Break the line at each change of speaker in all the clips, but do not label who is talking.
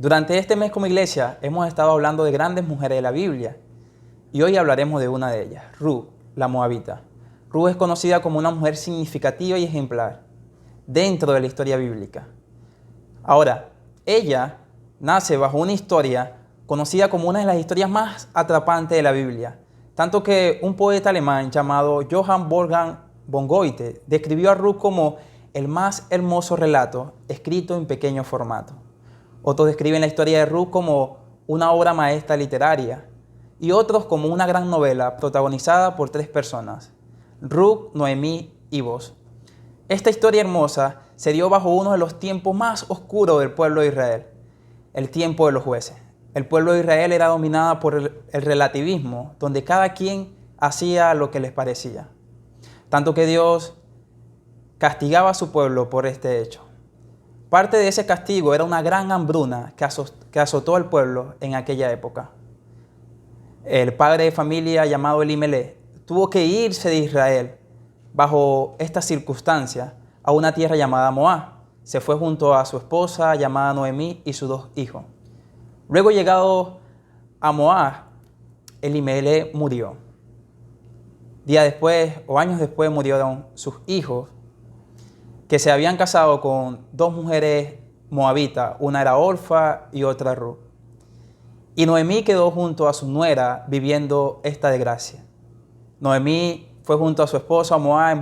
Durante este mes como iglesia hemos estado hablando de grandes mujeres de la Biblia y hoy hablaremos de una de ellas, Ruth, la moabita. Ruth es conocida como una mujer significativa y ejemplar dentro de la historia bíblica. Ahora, ella nace bajo una historia conocida como una de las historias más atrapantes de la Biblia, tanto que un poeta alemán llamado Johann Wolfgang von Goethe describió a Ruth como el más hermoso relato escrito en pequeño formato. Otros describen la historia de Ruth como una obra maestra literaria y otros como una gran novela protagonizada por 3 personas, Ruth, Noemí y Boaz. Esta historia hermosa se dio bajo uno de los tiempos más oscuros del pueblo de Israel, el tiempo de los jueces. El pueblo de Israel era dominado por el relativismo, donde cada quien hacía lo que les parecía. Tanto que Dios castigaba a su pueblo por este hecho. Parte de ese castigo era una gran hambruna que azotó al pueblo en aquella época. El padre de familia llamado Elimelech tuvo que irse de Israel bajo estas circunstancias a una tierra llamada Moab. Se fue junto a su esposa llamada Noemí y sus 2 hijos. Luego, llegado a Moab, Elimelech murió. Días después o años después murieron sus hijos, que se habían casado con 2 mujeres moabitas, una era Orfa y otra Ruth. Y Noemí quedó junto a su nuera viviendo esta desgracia. Noemí fue junto a su esposo a Moab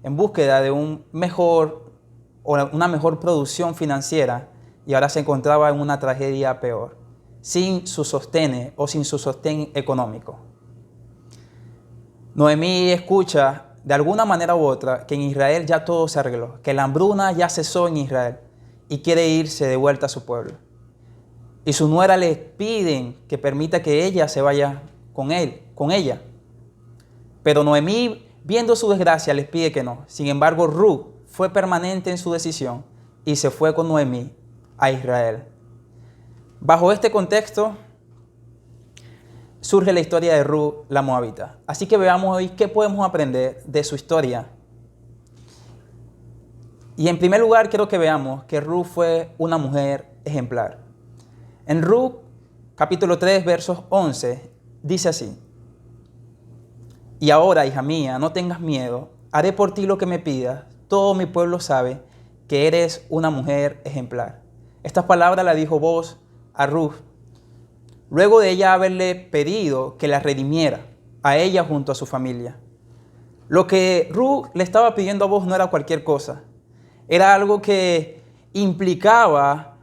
en búsqueda de una mejor producción financiera y ahora se encontraba en una tragedia peor, sin su sostén económico. Noemí escucha de alguna manera u otra que en Israel ya todo se arregló, que la hambruna ya cesó en Israel y quiere irse de vuelta a su pueblo. Y su nuera le piden que permita que ella se vaya con ella. Pero Noemí, viendo su desgracia, les pide que no. Sin embargo, Ruth fue permanente en su decisión y se fue con Noemí a Israel. Bajo este contexto surge la historia de Ruth, la moabita. Así que veamos hoy qué podemos aprender de su historia. Y en primer lugar quiero que veamos que Ruth fue una mujer ejemplar. En Ruth, capítulo 3, versos 11, dice así: Y ahora, hija mía, no tengas miedo, haré por ti lo que me pidas. Todo mi pueblo sabe que eres una mujer ejemplar. Estas palabras las dijo Boaz a Ruth, luego de ella haberle pedido que la redimiera a ella junto a su familia. Lo que Ruth le estaba pidiendo a Boaz no era cualquier cosa. Era algo que implicaba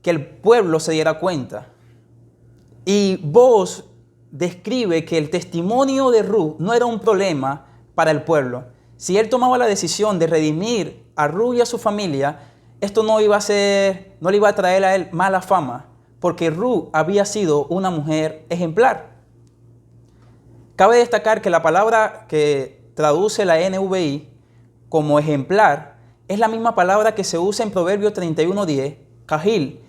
que el pueblo se diera cuenta. Y Boaz describe que el testimonio de Ruth no era un problema para el pueblo. Si él tomaba la decisión de redimir a Ruth y a su familia, esto no le iba a traer a él mala fama, porque Ruth había sido una mujer ejemplar. Cabe destacar que la palabra que traduce la NVI como ejemplar es la misma palabra que se usa en Proverbios 31:10, Cahil,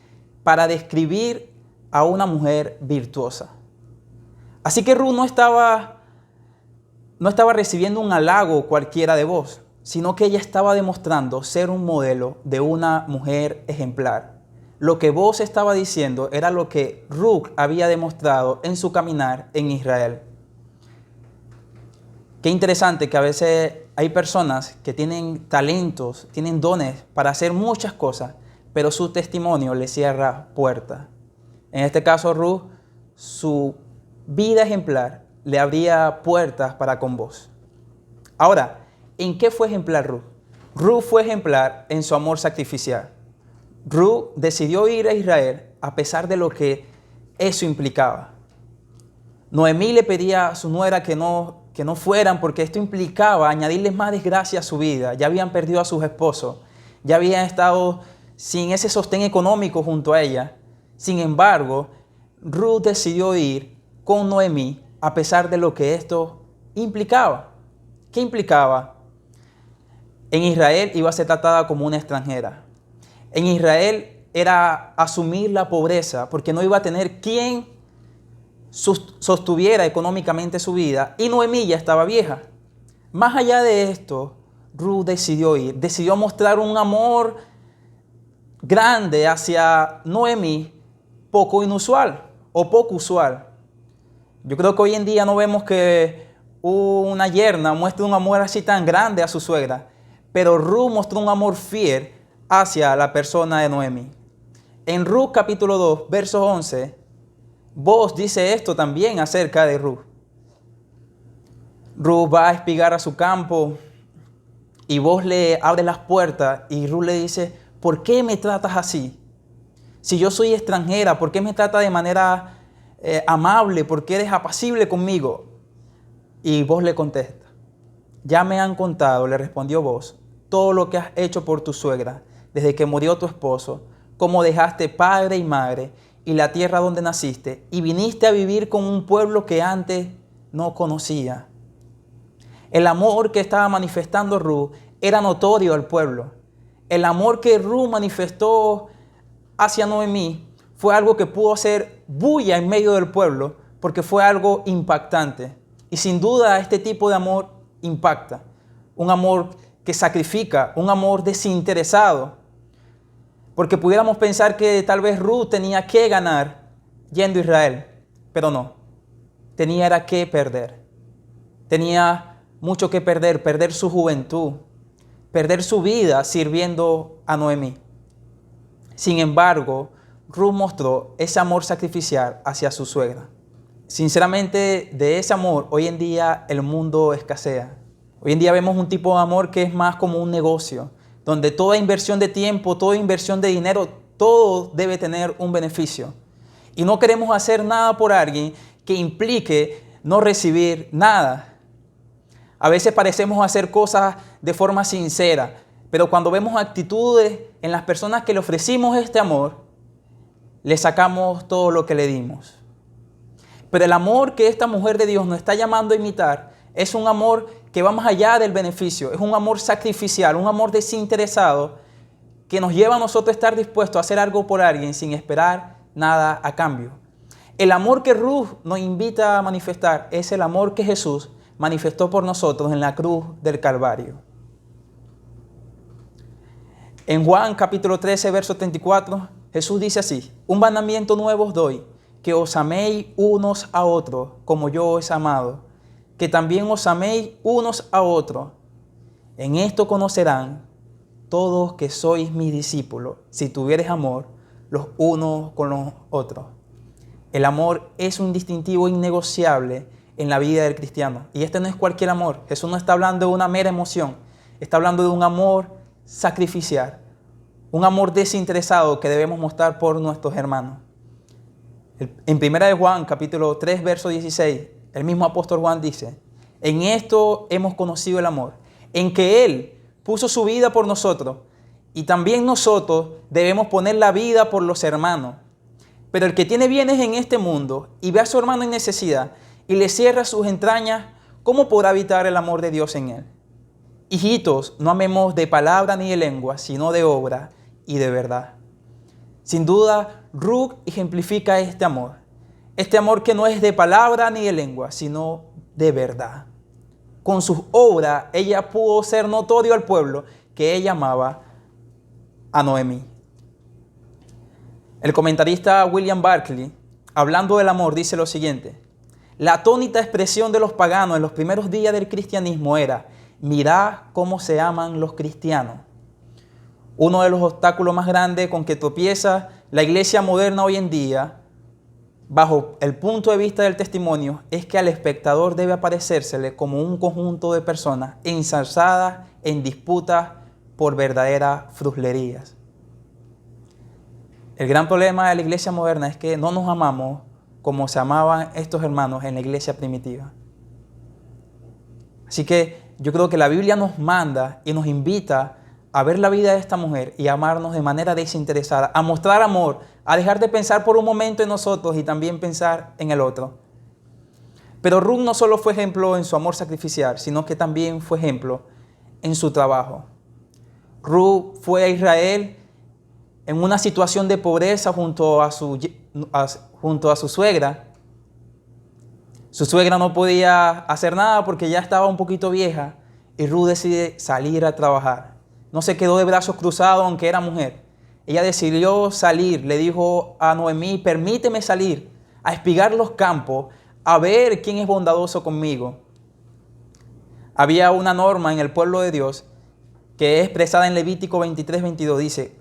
para describir a una mujer virtuosa. Así que Ruth no estaba recibiendo un halago cualquiera de Boaz, sino que ella estaba demostrando ser un modelo de una mujer ejemplar. Lo que Boaz estaba diciendo era lo que Ruth había demostrado en su caminar en Israel. Qué interesante que a veces hay personas que tienen talentos, tienen dones para hacer muchas cosas, pero su testimonio les cierra puertas. En este caso, Ruth, su vida ejemplar le abría puertas para con Boaz. Ahora, ¿en qué fue ejemplar Ruth? Ruth fue ejemplar en su amor sacrificial. Ruth decidió ir a Israel a pesar de lo que eso implicaba. Noemí le pedía a su nuera que no fueran porque esto implicaba añadirles más desgracia a su vida. Ya habían perdido a sus esposos, ya habían estado sin ese sostén económico junto a ella. Sin embargo, Ruth decidió ir con Noemí a pesar de lo que esto implicaba. ¿Qué implicaba? En Israel iba a ser tratada como una extranjera. En Israel era asumir la pobreza porque no iba a tener quien sostuviera económicamente su vida y Noemí ya estaba vieja. Más allá de esto, Ruth decidió mostrar un amor grande hacia Noemí poco inusual o poco usual. Yo creo que hoy en día no vemos que una yerna muestre un amor así tan grande a su suegra, pero Ruth mostró un amor fiel hacia la persona de Noemí. En Ruth capítulo 2, verso 11, Boaz dice esto también acerca de Ruth. Ruth va a espigar a su campo y Boaz le abre las puertas y Ruth le dice, ¿por qué me tratas así? Si yo soy extranjera, ¿por qué me tratas de manera amable? ¿Por qué eres apacible conmigo? Y Boaz le contesta, ya me han contado, le respondió Boaz, todo lo que has hecho por tu suegra, desde que murió tu esposo, cómo dejaste padre y madre y la tierra donde naciste, y viniste a vivir con un pueblo que antes no conocía. El amor que estaba manifestando Ruth era notorio al pueblo. El amor que Ruth manifestó hacia Noemí fue algo que pudo hacer bulla en medio del pueblo porque fue algo impactante. Y sin duda este tipo de amor impacta. Un amor que sacrifica, un amor desinteresado. Porque pudiéramos pensar que tal vez Ruth tenía que ganar yendo a Israel, pero no. Tenía era que perder. Tenía mucho que perder, perder su juventud, perder su vida sirviendo a Noemí. Sin embargo, Ruth mostró ese amor sacrificial hacia su suegra. Sinceramente, de ese amor hoy en día el mundo escasea. Hoy en día vemos un tipo de amor que es más como un negocio, donde toda inversión de tiempo, toda inversión de dinero, todo debe tener un beneficio. Y no queremos hacer nada por alguien que implique no recibir nada. A veces parecemos hacer cosas de forma sincera, pero cuando vemos actitudes en las personas que le ofrecimos este amor, le sacamos todo lo que le dimos. Pero el amor que esta mujer de Dios nos está llamando a imitar es un amor que va más allá del beneficio, es un amor sacrificial, un amor desinteresado que nos lleva a nosotros a estar dispuestos a hacer algo por alguien sin esperar nada a cambio. El amor que Ruth nos invita a manifestar es el amor que Jesús manifestó por nosotros en la cruz del Calvario. En Juan capítulo 13, verso 34, Jesús dice así, un mandamiento nuevo os doy, que os améis unos a otros como yo os he amado, que también os améis unos a otros. En esto conocerán todos que sois mis discípulos, si tuviereis amor los unos con los otros. El amor es un distintivo innegociable en la vida del cristiano. Y este no es cualquier amor. Jesús no está hablando de una mera emoción. Está hablando de un amor sacrificial. Un amor desinteresado que debemos mostrar por nuestros hermanos. En 1 Juan, capítulo 3, verso 16, el mismo apóstol Juan dice, en esto hemos conocido el amor, en que Él puso su vida por nosotros y también nosotros debemos poner la vida por los hermanos. Pero el que tiene bienes en este mundo y ve a su hermano en necesidad y le cierra sus entrañas, ¿cómo podrá habitar el amor de Dios en él? Hijitos, no amemos de palabra ni de lengua, sino de obra y de verdad. Sin duda, Ruth ejemplifica este amor que no es de palabra ni de lengua, sino de verdad. Con sus obras, ella pudo ser notorio al pueblo que ella amaba a Noemí. El comentarista William Barclay, hablando del amor, dice lo siguiente, la atónita expresión de los paganos en los primeros días del cristianismo era, mirad cómo se aman los cristianos. Uno de los obstáculos más grandes con que tropieza la iglesia moderna hoy en día, bajo el punto de vista del testimonio, es que al espectador debe aparecérsele como un conjunto de personas ensalzadas en disputas por verdaderas fruslerías. El gran problema de la iglesia moderna es que no nos amamos como se amaban estos hermanos en la iglesia primitiva. Así que yo creo que la Biblia nos manda y nos invita a ver la vida de esta mujer y a amarnos de manera desinteresada, a mostrar amor, a dejar de pensar por un momento en nosotros y también pensar en el otro. Pero Ruth no solo fue ejemplo en su amor sacrificial, sino que también fue ejemplo en su trabajo. Ruth fue a Israel en una situación de pobreza junto a su suegra. Su suegra no podía hacer nada porque ya estaba un poquito vieja y Ruth decide salir a trabajar. No se quedó de brazos cruzados aunque era mujer. ella decidió salir. Le dijo a Noemí: permíteme salir a espigar los campos, a ver quién es bondadoso conmigo. Había una norma en el pueblo de Dios que es expresada en Levítico 23:22. Dice,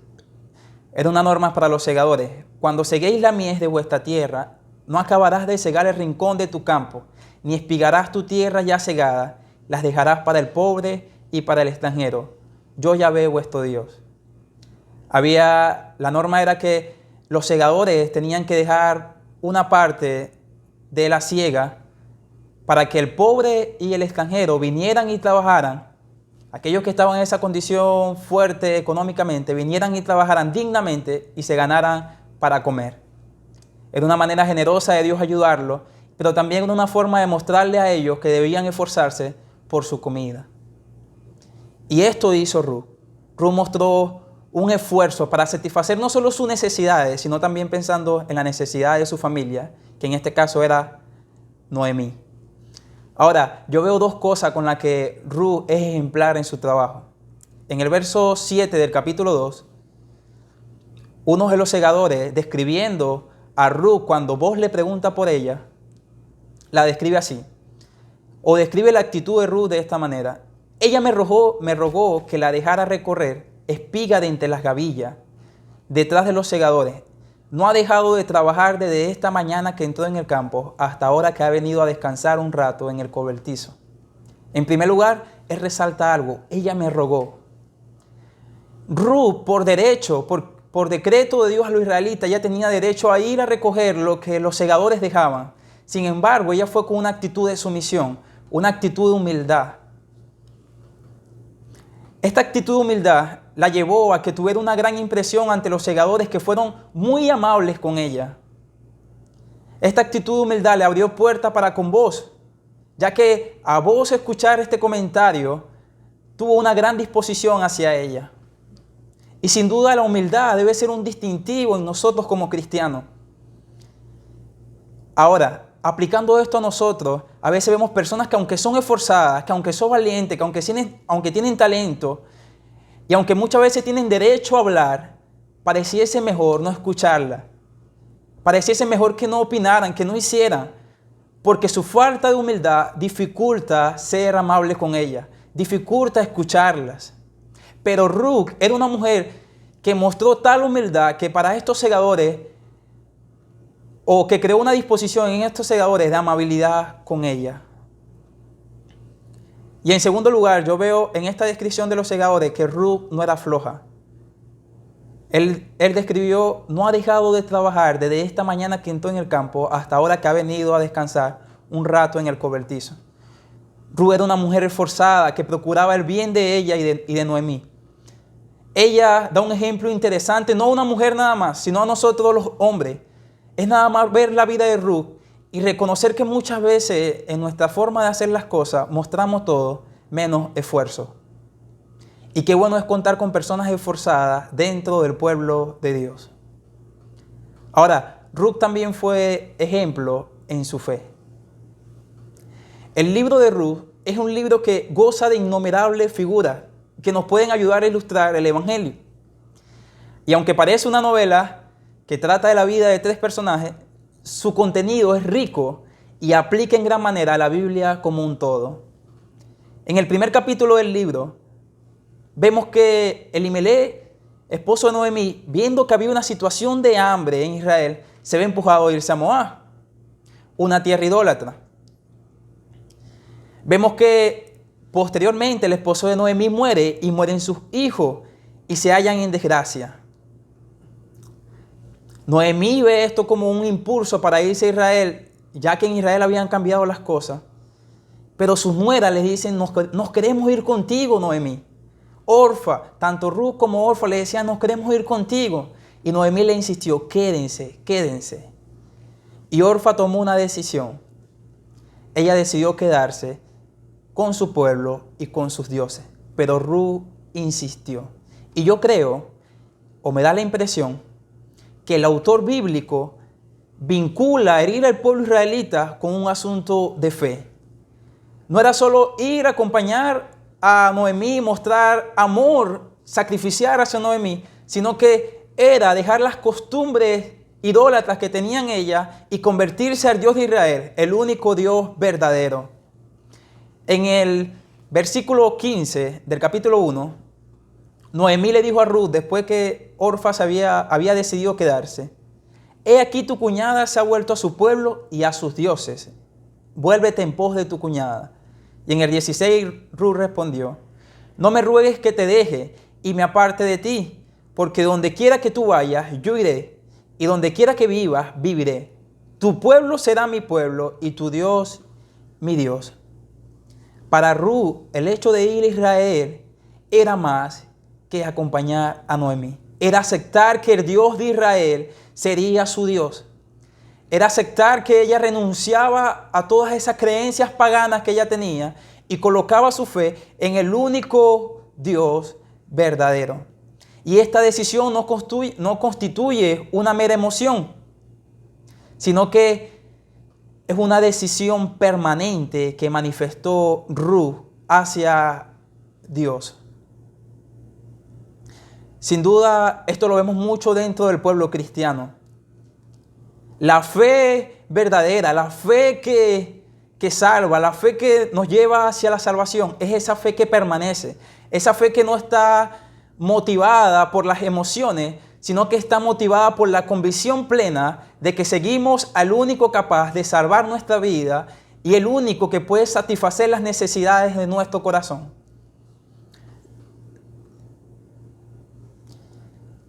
era una norma para los segadores: cuando seguéis la mies de vuestra tierra, no acabarás de segar el rincón de tu campo, ni espigarás tu tierra ya segada, las dejarás para el pobre y para el extranjero. Yo Yahvé vuestro Dios. La norma era que los segadores tenían que dejar una parte de la siega para que el pobre y el extranjero vinieran y trabajaran. Aquellos que estaban en esa condición fuerte económicamente, vinieran y trabajaran dignamente y se ganaran para comer. Era una manera generosa de Dios ayudarlos, pero también una forma de mostrarle a ellos que debían esforzarse por su comida. Y esto hizo Ruth. Ruth mostró un esfuerzo para satisfacer no solo sus necesidades, sino también pensando en la necesidad de su familia, que en este caso era Noemí. Ahora, yo veo dos cosas con las que Ruth es ejemplar en su trabajo. En el verso 7 del capítulo 2, uno de los segadores, describiendo a Ruth cuando Boaz le pregunta por ella, la describe así, o describe la actitud de Ruth de esta manera: ella me rogó que la dejara recorrer espiga de entre las gavillas, detrás de los segadores. No ha dejado de trabajar desde esta mañana que entró en el campo hasta ahora que ha venido a descansar un rato en el cobertizo. En primer lugar, él resalta algo: ella me rogó. Ruth, por derecho, por decreto de Dios a los israelitas, ya tenía derecho a ir a recoger lo que los segadores dejaban. Sin embargo, ella fue con una actitud de sumisión, una actitud de humildad. Esta actitud de humildad la llevó a que tuviera una gran impresión ante los segadores, que fueron muy amables con ella. Esta actitud de humildad le abrió puertas para con Boaz, ya que a Boaz escuchar este comentario tuvo una gran disposición hacia ella. Y sin duda la humildad debe ser un distintivo en nosotros como cristianos. Ahora, aplicando esto a nosotros, a veces vemos personas que aunque son esforzadas, que aunque son valientes, que aunque tienen talento, y aunque muchas veces tienen derecho a hablar, pareciese mejor no escucharla. Pareciese mejor que no opinaran, que no hicieran, porque su falta de humildad dificulta ser amable con ella, dificulta escucharlas. Pero Ruth era una mujer que mostró tal humildad que para estos segadores, o que creó una disposición en estos segadores de amabilidad con ella. Y en segundo lugar, yo veo en esta descripción de los segadores que Ruth no era floja. Él describió: no ha dejado de trabajar desde esta mañana que entró en el campo hasta ahora que ha venido a descansar un rato en el cobertizo. Ruth era una mujer esforzada que procuraba el bien de ella y de Noemí. Ella da un ejemplo interesante, no a una mujer nada más, sino a nosotros los hombres. Es nada más ver la vida de Ruth y reconocer que muchas veces en nuestra forma de hacer las cosas mostramos todo menos esfuerzo. Y qué bueno es contar con personas esforzadas dentro del pueblo de Dios. Ahora, Ruth también fue ejemplo en su fe. El libro de Ruth es un libro que goza de innumerables figuras que nos pueden ayudar a ilustrar el Evangelio. Y aunque parece una novela que trata de la vida de tres personajes, su contenido es rico y aplica en gran manera a la Biblia como un todo. En el primer capítulo del libro, vemos que Elimelech, esposo de Noemí, viendo que había una situación de hambre en Israel, se ve empujado a irse a Moab, una tierra idólatra. Vemos que posteriormente el esposo de Noemí muere y mueren sus hijos y se hallan en desgracia. Noemí ve esto como un impulso para irse a Israel, ya que en Israel habían cambiado las cosas. Pero sus nueras les dicen: nos queremos ir contigo, Noemí. Orfa, tanto Ruth como Orfa le decían: nos queremos ir contigo. Y Noemí le insistió: quédense, quédense. Y Orfa tomó una decisión. Ella decidió quedarse con su pueblo y con sus dioses. Pero Ruth insistió. Y yo creo, o me da la impresión, que el autor bíblico vincula herir al pueblo israelita con un asunto de fe. No era solo ir a acompañar a Noemí, mostrar amor, sacrificiar hacia Noemí, sino que era dejar las costumbres idólatras que tenían ella y convertirse al Dios de Israel, el único Dios verdadero. En el versículo 15 del capítulo 1, Noemí le dijo a Ruth, después que Orfa había decidido quedarse: he aquí tu cuñada se ha vuelto a su pueblo y a sus dioses. Vuélvete en pos de tu cuñada. Y en el 16 Ruth respondió: no me ruegues que te deje y me aparte de ti, porque donde quiera que tú vayas, yo iré, y donde quiera que vivas, viviré. Tu pueblo será mi pueblo y tu Dios mi Dios. Para Ruth, el hecho de ir a Israel era más que acompañar a Noemí. Era aceptar que el Dios de Israel sería su Dios. Era aceptar que ella renunciaba a todas esas creencias paganas que ella tenía y colocaba su fe en el único Dios verdadero. Y esta decisión no constituye una mera emoción, sino que es una decisión permanente que manifestó Ruth hacia Dios. Sin duda, esto lo vemos mucho dentro del pueblo cristiano. La fe verdadera, la fe que salva, la fe que nos lleva hacia la salvación, es esa fe que permanece. Esa fe que no está motivada por las emociones, sino que está motivada por la convicción plena de que seguimos al único capaz de salvar nuestra vida y el único que puede satisfacer las necesidades de nuestro corazón.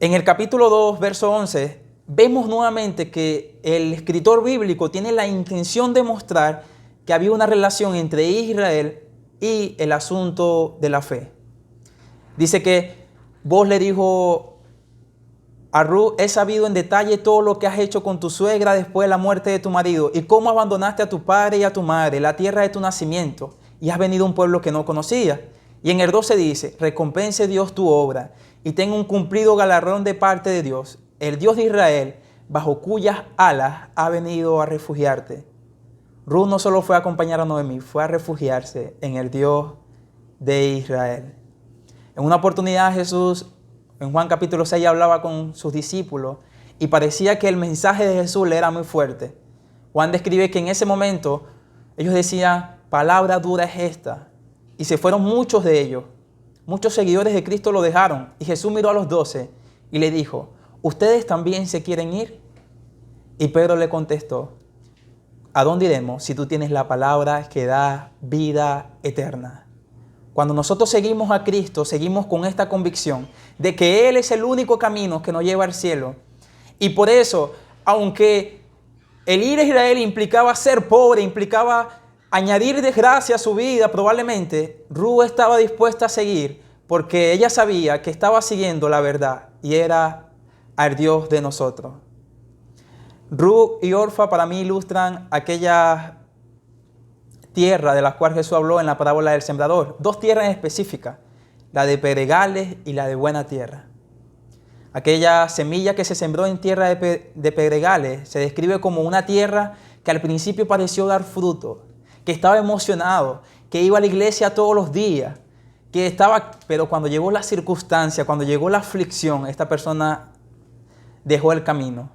En el capítulo 2, verso 11, vemos nuevamente que el escritor bíblico tiene la intención de mostrar que había una relación entre Israel y el asunto de la fe. Dice que Boaz le dijo a Ruth: he sabido en detalle todo lo que has hecho con tu suegra después de la muerte de tu marido y cómo abandonaste a tu padre y a tu madre, la tierra de tu nacimiento, y has venido a un pueblo que no conocías. Y en el 12 dice: recompense Dios tu obra y tenga un cumplido galardón de parte de Dios, el Dios de Israel, bajo cuyas alas ha venido a refugiarte. Ruth no solo fue a acompañar a Noemí, fue a refugiarse en el Dios de Israel. En una oportunidad Jesús, en Juan capítulo 6, hablaba con sus discípulos y parecía que el mensaje de Jesús le era muy fuerte. Juan describe que en ese momento ellos decían: palabra dura es esta. Y se fueron muchos de ellos. Muchos seguidores de Cristo lo dejaron. Y Jesús miró a los 12 y le dijo: ¿ustedes también se quieren ir? Y Pedro le contestó: ¿a dónde iremos si tú tienes la palabra que da vida eterna? Cuando nosotros seguimos a Cristo, seguimos con esta convicción de que Él es el único camino que nos lleva al cielo. Y por eso, aunque el ir a Israel implicaba ser pobre, implicaba añadir desgracia a su vida probablemente, Ruth estaba dispuesta a seguir porque ella sabía que estaba siguiendo la verdad y era al Dios de nosotros. Ruth y Orfa para mí ilustran aquella tierra de la cual Jesús habló en la parábola del sembrador. Dos tierras específicas, la de pedregales y la de buena tierra. Aquella semilla que se sembró en tierra de pedregales se describe como una tierra que al principio pareció dar fruto, que estaba emocionado, que iba a la iglesia todos los días, pero cuando llegó la circunstancia, cuando llegó la aflicción, esta persona dejó el camino.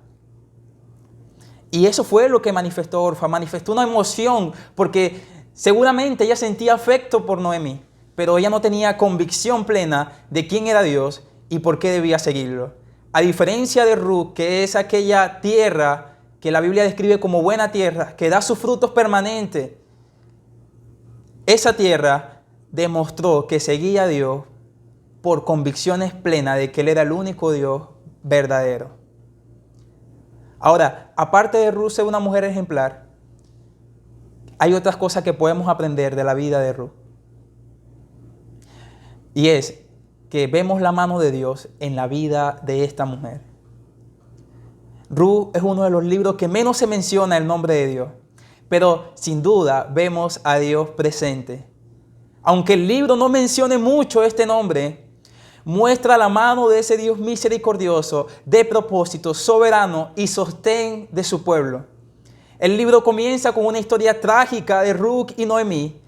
Y eso fue lo que manifestó Orfa, manifestó una emoción, porque seguramente ella sentía afecto por Noemí, pero ella no tenía convicción plena de quién era Dios y por qué debía seguirlo. A diferencia de Ruth, que es aquella tierra que la Biblia describe como buena tierra, que da sus frutos permanentes, esa tierra demostró que seguía a Dios por convicciones plenas de que Él era el único Dios verdadero. Ahora, aparte de Ruth ser una mujer ejemplar, hay otras cosas que podemos aprender de la vida de Ruth. Y es que vemos la mano de Dios en la vida de esta mujer. Ruth es uno de los libros que menos se menciona el nombre de Dios, pero sin duda vemos a Dios presente. Aunque el libro no mencione mucho este nombre, muestra la mano de ese Dios misericordioso, de propósito, soberano y sostén de su pueblo. El libro comienza con una historia trágica de Ruth y Noemí.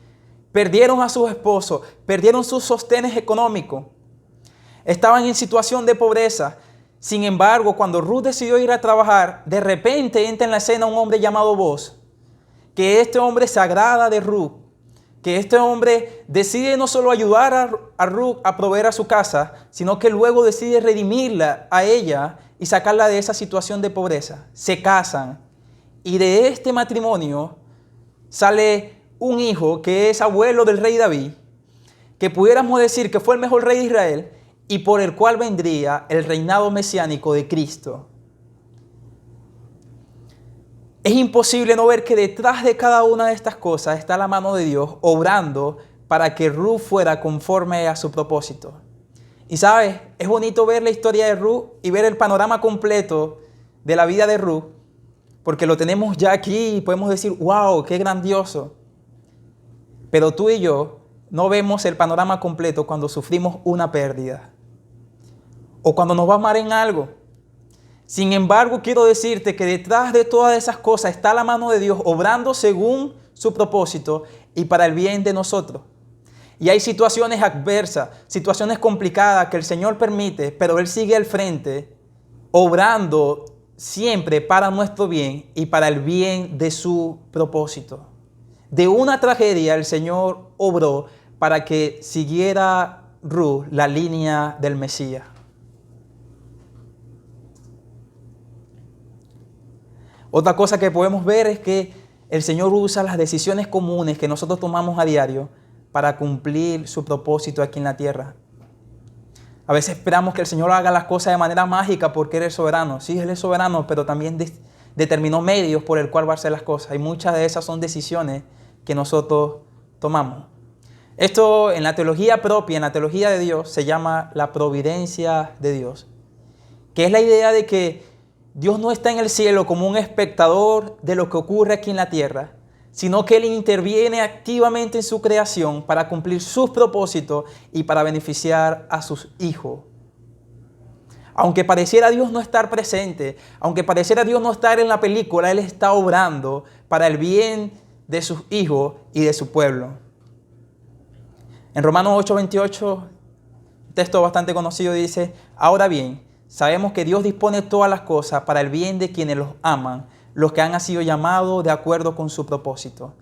Perdieron a sus esposos, perdieron sus sostenes económicos. Estaban en situación de pobreza. Sin embargo, cuando Ruth decidió ir a trabajar, de repente entra en la escena un hombre llamado Boaz, que este hombre se agrada de Ruth, que este hombre decide no solo ayudar a Ruth a proveer a su casa, sino que luego decide redimirla a ella y sacarla de esa situación de pobreza. Se casan y de este matrimonio sale un hijo que es abuelo del rey David, que pudiéramos decir que fue el mejor rey de Israel y por el cual vendría el reinado mesiánico de Cristo. Es imposible no ver que detrás de cada una de estas cosas está la mano de Dios obrando para que Ruth fuera conforme a su propósito. Y sabes, es bonito ver la historia de Ruth y ver el panorama completo de la vida de Ruth, porque lo tenemos ya aquí y podemos decir, wow, qué grandioso. Pero tú y yo no vemos el panorama completo cuando sufrimos una pérdida o cuando nos va mal en algo. Sin embargo, quiero decirte que detrás de todas esas cosas está la mano de Dios obrando según su propósito y para el bien de nosotros. Y hay situaciones adversas, situaciones complicadas que el Señor permite, pero Él sigue al frente, obrando siempre para nuestro bien y para el bien de su propósito. De una tragedia el Señor obró para que siguiera Ruth la línea del Mesías. Otra cosa que podemos ver es que el Señor usa las decisiones comunes que nosotros tomamos a diario para cumplir su propósito aquí en la tierra. A veces esperamos que el Señor haga las cosas de manera mágica porque Él es soberano. Sí, Él es soberano, pero también determinó medios por el cual va a hacer las cosas. Y muchas de esas son decisiones que nosotros tomamos. Esto en la teología propia, en la teología de Dios, se llama la providencia de Dios, que es la idea de que Dios no está en el cielo como un espectador de lo que ocurre aquí en la tierra, sino que Él interviene activamente en su creación para cumplir sus propósitos y para beneficiar a sus hijos. Aunque pareciera Dios no estar presente, aunque pareciera Dios no estar en la película, Él está obrando para el bien de sus hijos y de su pueblo. En Romanos 8:28, un texto bastante conocido, dice: ahora bien, sabemos que Dios dispone todas las cosas para el bien de quienes los aman, los que han sido llamados de acuerdo con su propósito.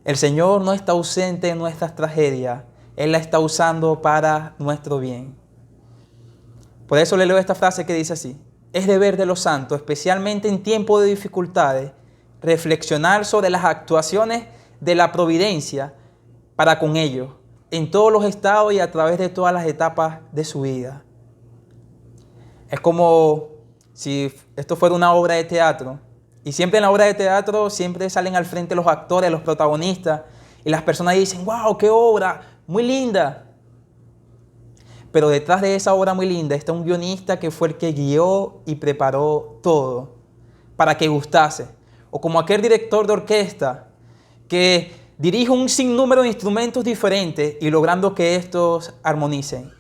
El Señor no está ausente en nuestras tragedias, Él la está usando para nuestro bien. Por eso le leo esta frase que dice así: es deber de los santos, especialmente en tiempos de dificultades, reflexionar sobre las actuaciones de la providencia para con ellos, en todos los estados y a través de todas las etapas de su vida. Es como si esto fuera una obra de teatro. Y siempre en la obra de teatro siempre salen al frente los actores, los protagonistas. Y las personas dicen: wow, qué obra, muy linda. Pero detrás de esa obra muy linda está un guionista que fue el que guió y preparó todo para que gustase. O como aquel director de orquesta que dirige un sinnúmero de instrumentos diferentes y logrando que estos armonicen.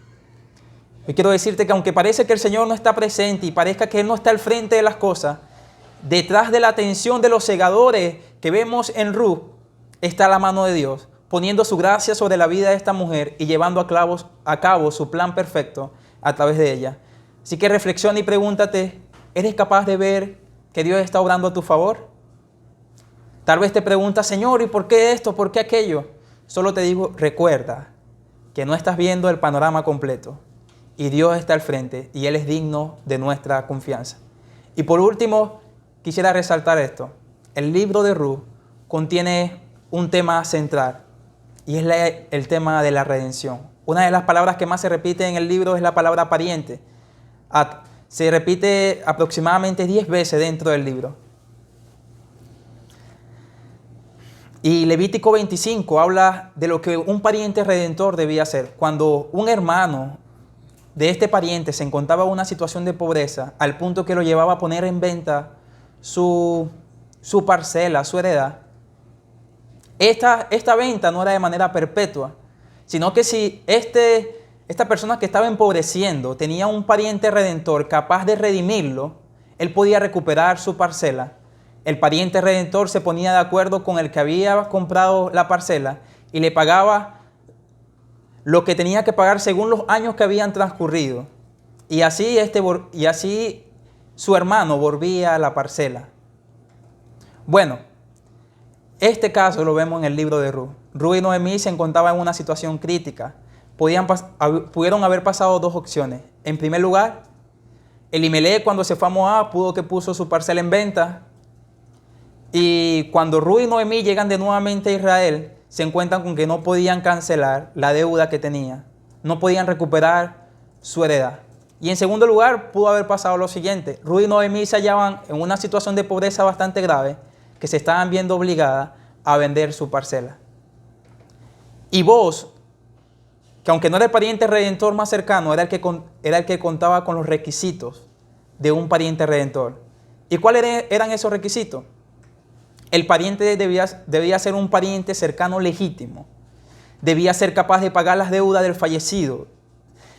Yo quiero decirte que aunque parece que el Señor no está presente y parezca que Él no está al frente de las cosas, detrás de la atención de los segadores que vemos en Ruth está la mano de Dios, poniendo su gracia sobre la vida de esta mujer y llevando a cabo su plan perfecto a través de ella. Así que reflexiona y pregúntate: ¿eres capaz de ver que Dios está obrando a tu favor? Tal vez te preguntas: Señor, ¿y por qué esto? ¿Por qué aquello? Solo te digo, recuerda que no estás viendo el panorama completo. Y Dios está al frente y Él es digno de nuestra confianza. Y por último, quisiera resaltar esto. El libro de Ruth contiene un tema central y es el tema de la redención. Una de las palabras que más se repite en el libro es la palabra pariente. Se repite aproximadamente 10 veces dentro del libro. Y Levítico 25 habla de lo que un pariente redentor debía hacer. Cuando un hermano de este pariente se encontraba en una situación de pobreza, al punto que lo llevaba a poner en venta su parcela, su heredad, esta venta no era de manera perpetua, sino que si esta persona que estaba empobreciendo tenía un pariente redentor capaz de redimirlo, él podía recuperar su parcela. El pariente redentor se ponía de acuerdo con el que había comprado la parcela y le pagaba lo que tenía que pagar según los años que habían transcurrido. y así su hermano volvía a la parcela. Bueno, este caso lo vemos en el libro de Ruth. Ruth y Noemí se encontraban en una situación crítica. Pudieron haber pasado dos opciones. En primer lugar, Elimelech, cuando se fue a Moab, puso su parcela en venta. Y cuando Ruth y Noemí llegan de nuevamente a Israel, se encuentran con que no podían cancelar la deuda que tenían. No podían recuperar su heredad. Y en segundo lugar, pudo haber pasado lo siguiente. Ruth y Noemí se hallaban en una situación de pobreza bastante grave, que se estaban viendo obligadas a vender su parcela. Y vos, que aunque no era el pariente redentor más cercano, era el que contaba con los requisitos de un pariente redentor. ¿Y cuáles eran esos requisitos? El pariente debía ser un pariente cercano legítimo. Debía ser capaz de pagar las deudas del fallecido.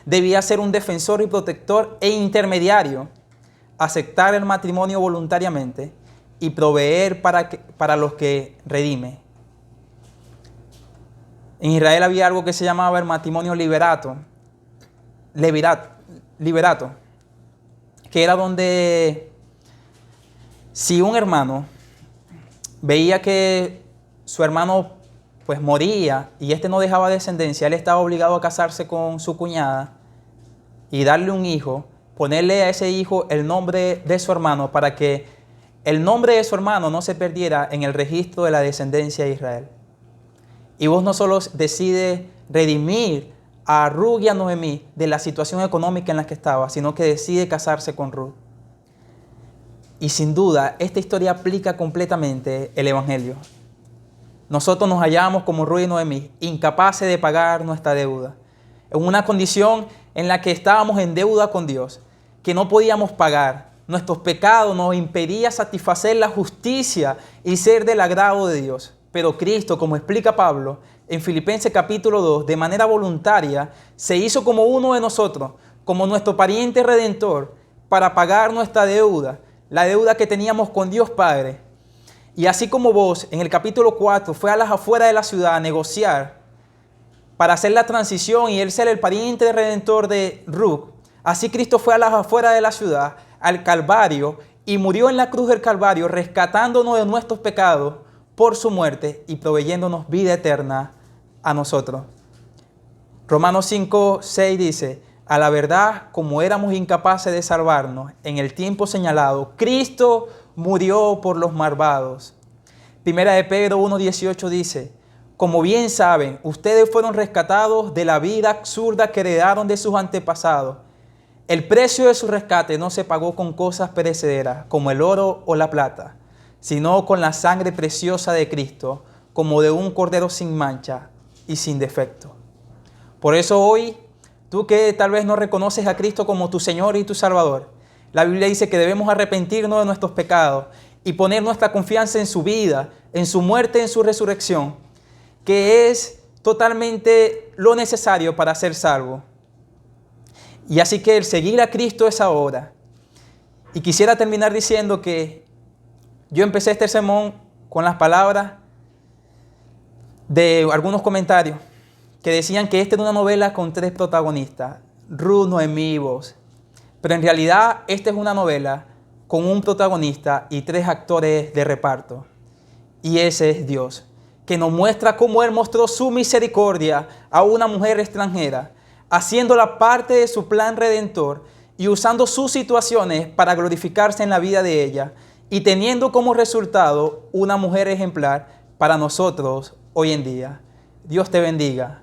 Debía ser un defensor y protector e intermediario. Aceptar el matrimonio voluntariamente y proveer para los que redime. En Israel había algo que se llamaba el matrimonio liberato, que era donde si un hermano veía que su hermano pues moría y no dejaba descendencia, él estaba obligado a casarse con su cuñada y darle un hijo, ponerle a ese hijo el nombre de su hermano para que el nombre de su hermano no se perdiera en el registro de la descendencia de Israel. Y vos no solo decides redimir a Ruth y a Noemí de la situación económica en la que estaba, sino que decide casarse con Ruth. Y sin duda, esta historia aplica completamente el Evangelio. Nosotros nos hallamos como Ruth y Noemí, incapaces de pagar nuestra deuda, en una condición en la que estábamos en deuda con Dios, que no podíamos pagar. Nuestros pecados nos impedían satisfacer la justicia y ser del agrado de Dios. Pero Cristo, como explica Pablo en Filipenses capítulo 2, de manera voluntaria, se hizo como uno de nosotros, como nuestro pariente redentor, para pagar nuestra deuda, la deuda que teníamos con Dios Padre. Y así como vos, en el capítulo 4, fue a las afueras de la ciudad a negociar para hacer la transición y él ser el pariente redentor de Ruth, así Cristo fue a las afueras de la ciudad, al Calvario, y murió en la cruz del Calvario, rescatándonos de nuestros pecados por su muerte y proveyéndonos vida eterna a nosotros. Romanos 5:6 dice: a la verdad, como éramos incapaces de salvarnos en el tiempo señalado, Cristo murió por los malvados. Primera de Pedro 1:18 dice: como bien saben, ustedes fueron rescatados de la vida absurda que heredaron de sus antepasados. El precio de su rescate no se pagó con cosas perecederas, como el oro o la plata, sino con la sangre preciosa de Cristo, como de un cordero sin mancha y sin defecto. Por eso hoy, tú que tal vez no reconoces a Cristo como tu Señor y tu Salvador, la Biblia dice que debemos arrepentirnos de nuestros pecados y poner nuestra confianza en su vida, en su muerte, en su resurrección, que es totalmente lo necesario para ser salvo. Y así que el seguir a Cristo es ahora. Y quisiera terminar diciendo que yo empecé este sermón con las palabras de algunos comentarios que decían que esta era una novela con 3 protagonistas, Ruth, Noemí y vos. Pero en realidad esta es una novela con un protagonista y 3 actores de reparto. Y ese es Dios, que nos muestra cómo Él mostró su misericordia a una mujer extranjera, haciéndola parte de su plan redentor y usando sus situaciones para glorificarse en la vida de ella y teniendo como resultado una mujer ejemplar para nosotros hoy en día. Dios te bendiga.